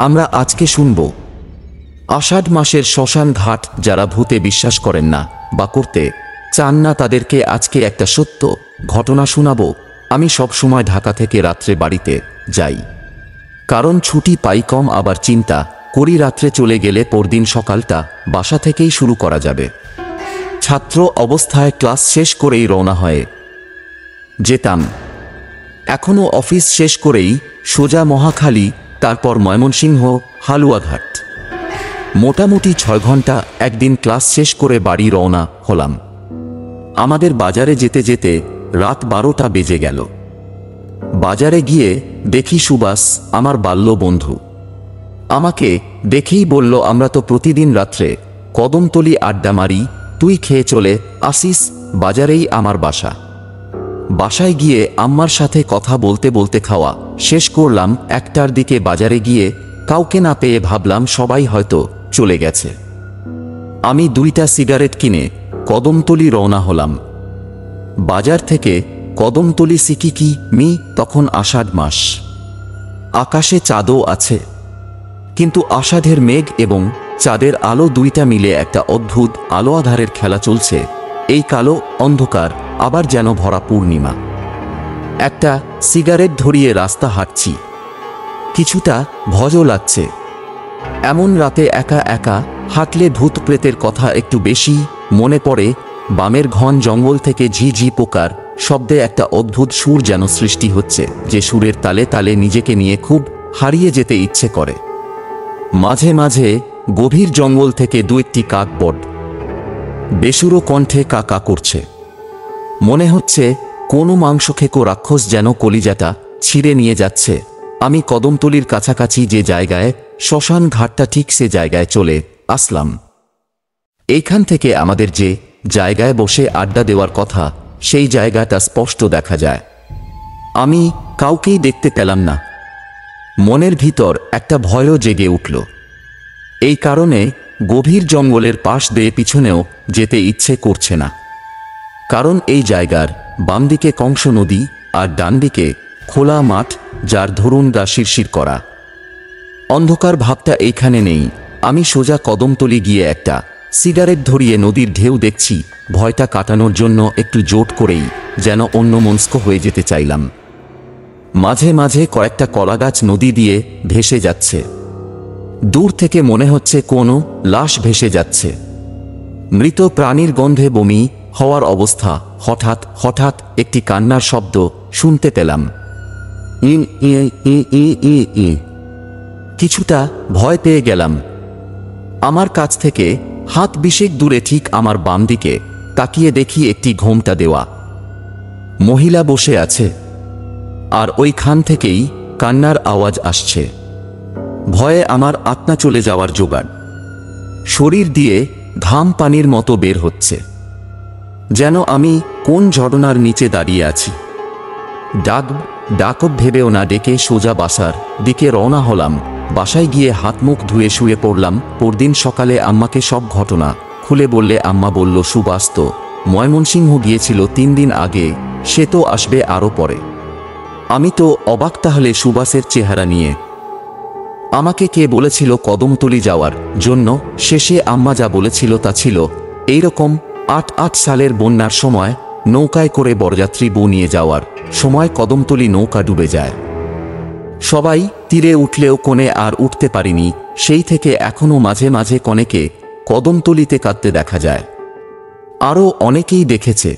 আমরা আজকে শুনব আষাঢ় মাসের শ্মশান ঘাট। যারা ভূতে বিশ্বাস করেন না বা করতে চান না তাদেরকে আজকে একটা সত্য ঘটনা শোনাবো। আমি সব সময় ঢাকা থেকে রাত্রে বাড়িতে যাই, কারণ ছুটি পাই কম, আবার চিন্তা করি রাত্রে চলে গেলে পরদিন সকালটা বাসা থেকেই শুরু করা যাবে। ছাত্র অবস্থায় ক্লাস শেষ করেই রওনা হয়ে যেতাম। এখনও অফিস শেষ করেই সোজা মহাখালী, তারপর ময়মনসিংহ, হালুয়াঘাট। মোটামুটি 6 ঘন্টা। একদিন ক্লাস শেষ করে বাড়ি রওনা হলাম। আমাদের বাজারে যেতে যেতে রাত 12টা বেজে গেল। বাজারে গিয়ে দেখি সুবাস, আমার বাল্য বন্ধু। আমাকে দেখেই বলল, আমরা তো প্রতিদিন রাত্রে কদমতলি আড্ডা মারি, তুই খেয়ে চলে আসিস, বাজারেই আমার বাসা। বাসায় গিয়ে আম্মার সাথে কথা বলতে বলতে খাওয়া শেষ করলাম। 1টার দিকে বাজারে গিয়ে কাউকে না পেয়ে ভাবলাম সবাই হয়তো চলে গেছে। আমি 2টা সিগারেট কিনে কদমতলি রওনা হলাম। বাজার থেকে কদমতলি সিকিকি মি। তখন আষাঢ় মাস, আকাশে চাঁদও আছে, কিন্তু আষাঢ়ের মেঘ এবং চাঁদের আলো দুইটা মিলে একটা অদ্ভুত আলো আধারের খেলা চলছে। এই কালো অন্ধকার আবার যেন ভরা পূর্ণিমা। একটা সিগারেট ধরিয়ে রাস্তা হাঁটছি, কিছুটা ভয়ও লাগছে। এমন রাতে একা একা হাঁটলে ভূত প্রেতের কথা একটু বেশি মনে পড়ে। বামের ঘন জঙ্গল থেকে ঝি পোকার শব্দে একটা অদ্ভুত সুর যেন সৃষ্টি হচ্ছে, যে সুরের তালে তালে নিজেকে নিয়ে খুব হারিয়ে যেতে ইচ্ছে করে। মাঝে মাঝে গভীর জঙ্গল থেকে 2-1টি কাক বড বেসুরো কণ্ঠে কাকা করছে। মনে হচ্ছে কোনো মাংসখেকো রাক্ষস যেন কলিজাটা ছিঁড়ে নিয়ে যাচ্ছে। আমি কদমতলির কাছাকাছি যে জায়গায় শ্মশান ঘাটটা, ঠিক সে জায়গায় চলে আসলাম। এইখান থেকে আমাদের যে জায়গায় বসে আড্ডা দেওয়ার কথা, সেই জায়গাটা স্পষ্ট দেখা যায়। আমি কাউকেই দেখতে পেলাম না। মনের ভিতর একটা ভয়ও জেগে উঠল। এই কারণে গভীর জঙ্গলের পাশ দিয়ে পিছনেও যেতে ইচ্ছে করছে না, কারণ এই জায়গার বাম দিকে কংস নদী আর ডান দিকে খোলা মাঠ, যার ধরুনটা শিরশির করা। অন্ধকার ভাবটা এইখানে নেই। আমি সোজা কদমতলি গিয়ে একটা সিগারেট ধরিয়ে নদীর ঢেউ দেখছি। ভয়টা কাটানোর জন্য একটু জোট করেই যেন অন্যমনস্ক হয়ে যেতে চাইলাম। মাঝে মাঝে কয়েকটা কলাগাছ নদী দিয়ে ভেসে যাচ্ছে। দূর থেকে মনে হচ্ছে কোনো লাশ ভেসে যাচ্ছে। মৃত প্রাণীর গন্ধে বমি হওয়ার অবস্থা। হঠাৎ হঠাৎ একটি কান্নার শব্দ শুনতে পেলাম। কিছুটা ভয় পেয়ে গেলাম। আমার কাছ থেকে হাত 20 দূরে ঠিক আমার বাম দিকে তাকিয়ে দেখি একটি ঘোমটা দেওয়া মহিলা বসে আছে, আর ওইখান থেকেই কান্নার আওয়াজ আসছে। ভয়ে আমার আত্মা চলে যাওয়ার জোগাড়। শরীর দিয়ে ঘাম পানির মতো বের হচ্ছে, যেন আমি কোন ঝর্ণার নিচে দাঁড়িয়ে আছি। ডাকব ভেবেও না ডেকে সোজা বাসার দিকে রওনা হলাম। বাসায় গিয়ে হাত মুখ ধুয়ে শুয়ে পড়লাম। পরদিন সকালে আম্মাকে সব ঘটনা খুলে বললে আম্মা বলল, সুবাস তো ময়মনসিংহ গিয়েছিল 3 দিন আগে, সে তো আসবে আরও পরে। আমি তো অবাক, তাহলে সুবাসের চেহারা নিয়ে আমাকে কে বলেছিল কদমতলি যাওয়ার জন্য? শেষে আম্মা যা বলেছিল তা ছিল এইরকম। 8 সালের বন্যার সময় নৌকায় করে বরযাত্রী বউ নিয়ে যাওয়ার সময় কদমতলি নৌকা ডুবে যায়। সবাই তীরে উঠলেও কনে আর উঠতে পারিনি। সেই থেকে এখনও মাঝে মাঝে কনেকে কদমতলিতে কাঁদতে দেখা যায়। আরও অনেকেই দেখেছে।